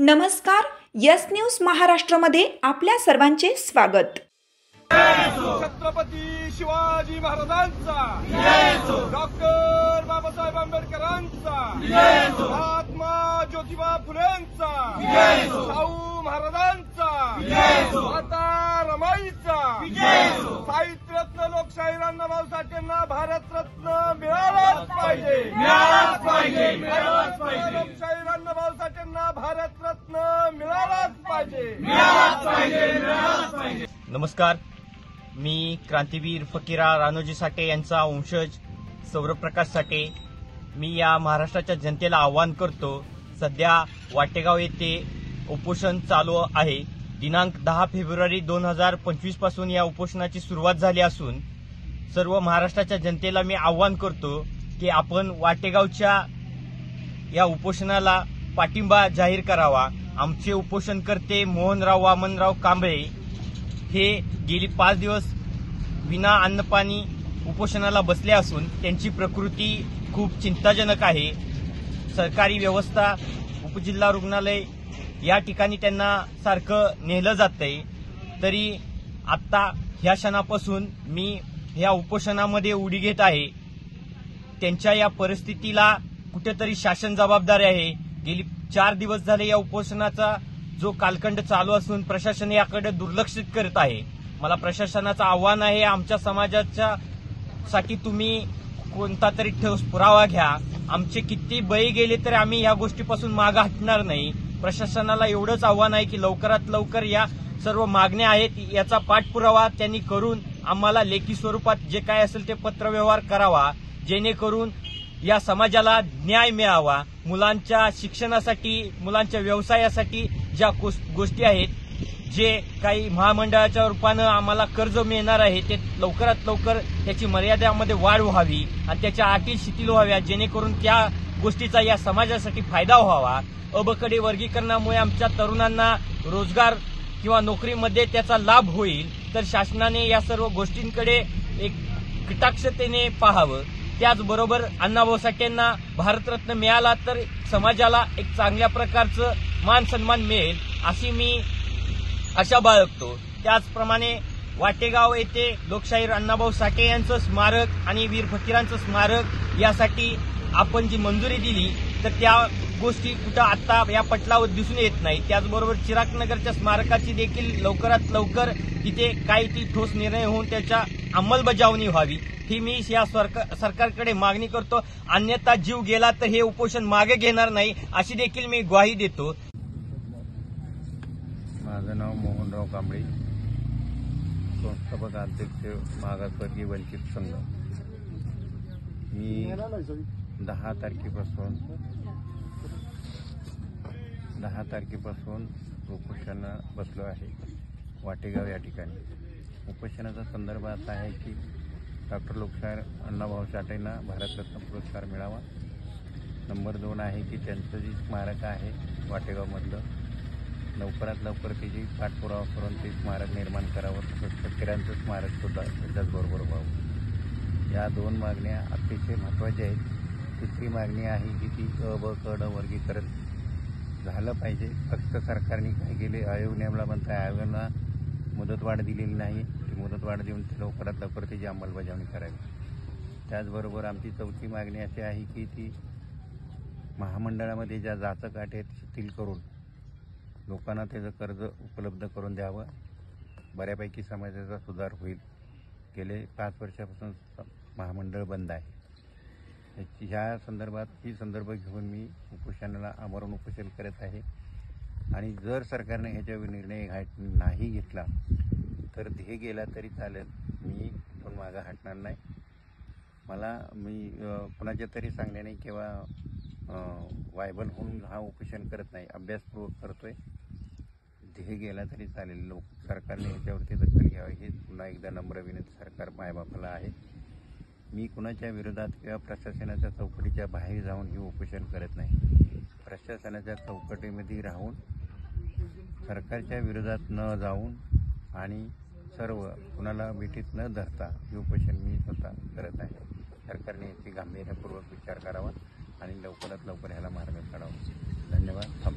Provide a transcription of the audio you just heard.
नमस्कार, yes news महाराष्ट्रामध्ये आपल्या सर्वांचे स्वागत। छत्रपती शिवाजी महाराजांचा, डॉक्टर बाबासाहेब आंबेडकरांचा, महात्मा ज्योतिबा फुलेंचा, शाहू महाराजांचा, माता रमाईचा, साहित्यरत्न लोकशाहीर अण्णाभाऊ साठेंना भारतरत्न मिळालाच पाहिजे, लोकशाहीर अण्णाभाऊ साठेंना भारतरत्न मिळालाच पाहिजे। नमस्कार, मी क्रांतीवीर फकीरा रानोजी साठे यांचा वंशज सौरभप्रकाश साठे। मी या महाराष्ट्राच्या जनतेला आवाहन करतो, सध्या वाटेगाव येथे उपोषण चालू आहे। दिनांक 10 फेब्रुवारी 2025 पासून या उपोषणाची सुरुवात झाली असून सर्व महाराष्ट्राच्या जनतेला मी आवाहन करतो की आपण वाटेगावच्या या उपोषणाला पाठिंबा जाहीर करावा। आमचे उपोषणकर्ते मोहनराव वामनराव कांबळे हे गेली 5 दिवस विना अन्नपाणी उपोषणाला बसले असून त्यांची प्रकृती खूप चिंताजनक आहे। सरकारी व्यवस्था उपजिल्हा रुग्णालय या ठिकाणी त्यांना सारखं नेलं जातंय, तरी आता ह्या क्षणापासून मी ह्या उपोषणामध्ये उडी घेत आहे। त्यांच्या या परिस्थितीला कुठेतरी शासन जबाबदार आहे। गेली 4 दिवस झाले या उपोषणाचा जो कालखंड चालू असून प्रशासन याकडे दुर्लक्षित करत आहे। मला प्रशासनाचं आव्हान आहे, आमच्या समाजाच्या साठी तुम्ही कोणता तरी ठोस पुरावा घ्या। आमचे किती बळी गेले तरी आम्ही या गोष्टीपासून मागे हटणार नाही। प्रशासनाला एवढंच आव्हान आहे की लवकरात लवकर या सर्व मागण्या आहेत याचा पाठपुरावा त्यांनी करून आम्हाला लेखी स्वरूपात जे काय असेल ते पत्रव्यवहार करावा, जेणेकरून या समाजाला न्याय मिळावा। मुलांच्या शिक्षणासाठी, मुलांच्या व्यवसायासाठी ज्या गोष्टी आहेत, जे काही महामंडळाच्या रूपानं आम्हाला कर्ज मिळणार आहे ते लवकरात लवकर त्याची मर्यादेमध्ये वाढ व्हावी आणि त्याच्या अटी शिथिल व्हाव्या, जेणेकरून त्या गोष्टीचा या समाजासाठी फायदा व्हावा। अबकडे वर्गीकरणामुळे आमच्या तरुणांना रोजगार किंवा नोकरीमध्ये त्याचा लाभ होईल, तर शासनाने या सर्व गोष्टींकडे एक कटाक्षतेने पाहावं। त्याचबरोबर अण्णाभाऊ साठेंना भारतरत्न मिळाला तर समाजाला एक चांगल्या प्रकारचं मान सन्मान मिळेल अशी मी आशा बाळगतो। त्याचप्रमाणे वाटेगाव येथे लोकशाहीर अण्णाभाऊ साठे यांचं स्मारक आणि वीर फकीरांचं स्मारक यासाठी आपण जी मंजुरी दिली तर त्या गोष्टी कुठं आता या पटलावर दिसून येत नाही। त्याचबरोबर चिरागनगरच्या स्मारकाची देखील लवकरात लवकर तिथे काही ती ठोस निर्णय होऊन त्याच्या अंमलबजावणी व्हावी ही मी या सरकारकडे मागणी करतो। अन्यथा जीव गेला तर हे उपोषण मागे घेणार नाही अशी देखील मी ग्वाही देतो। माझं नाव मोहनराव कांबळे, संस्थापक अध्यक्ष मागासवर्गीय वंचित संघ। मी 10 तारखेपासून उपोषणाला बसलो आहे वाटेगाव या ठिकाणी। उपोषणाचा संदर्भ असा आहे की डॉक्टर लोकशाहीर अण्णाभाऊ साठेंना भारतरत्न पुरस्कार मिळावा। नंबर 2 आहे की त्यांचं जे स्मारक आहे वाटेगावमधलं लवकरात लवकर त्याची पाठपुरावा करून ते स्मारक निर्माण करावं, तसंच फकीरांचं स्मारक सुद्धा त्याच्याचबरोबर व्हावं। या 2 मागण्या अतिशय महत्त्वाच्या आहेत। तिसरी मागणी आहे की ती अ ब क ड वर्गीकरण झालं पाहिजे। फक्त सरकारने काय केले, आयोग नेमला म्हणता आयोगाला मुदतवाढ दिलेली नाही, ती मुदतवाढ देऊन लवकरात लवकर त्याची अंमलबजावणी करावी। त्याचबरोबर आमची चौथी मागणी अशी आहे की ती महामंडळामध्ये ज्या जाचक अटी आहेत शिथिल करून लोकांना त्याचं कर्ज उपलब्ध करून द्यावं। बऱ्यापैकी समाजाचा सुधार होईल। गेले 5 वर्षापासून महामंडळ बंद आहे। ह्या संदर्भात ही संदर्भ घेऊन मी उपोषणाला आमरण उपोषण करत आहे आणि जर सरकारने ह्याच्यावर निर्णय नाही घेतला तर हे गेला तरी चालेल, मी पण मागं हटणार नाही। मी कुणाच्या तरी सांगण्याने किंवा वायबल होऊन हा उपोषण करत नाही, अभ्यासपूर्वक करतोय। हे गेला तरी चालेल, सरकारने ह्याच्यावरती दखल घ्यावी ही पुन्हा एकदा नम्र विनंती सरकार मायबापाला आहे। मी कुणाच्या विरोधात किंवा प्रशासनाच्या चौकटीच्या बाहेर जाऊन हे उपोषण करत नाही। प्रशासनाच्या चौकटीमध्ये राहून सरकारच्या विरोधात न जाऊन आणि सर्व कुणाला मिठीत न धरता हे उपोषण मी स्वतः करत आहे। सरकारने याची गांभीर्यपूर्वक विचार करावा आणि लवकरात लवकर ह्याला मार्ग काढावा। धन्यवाद।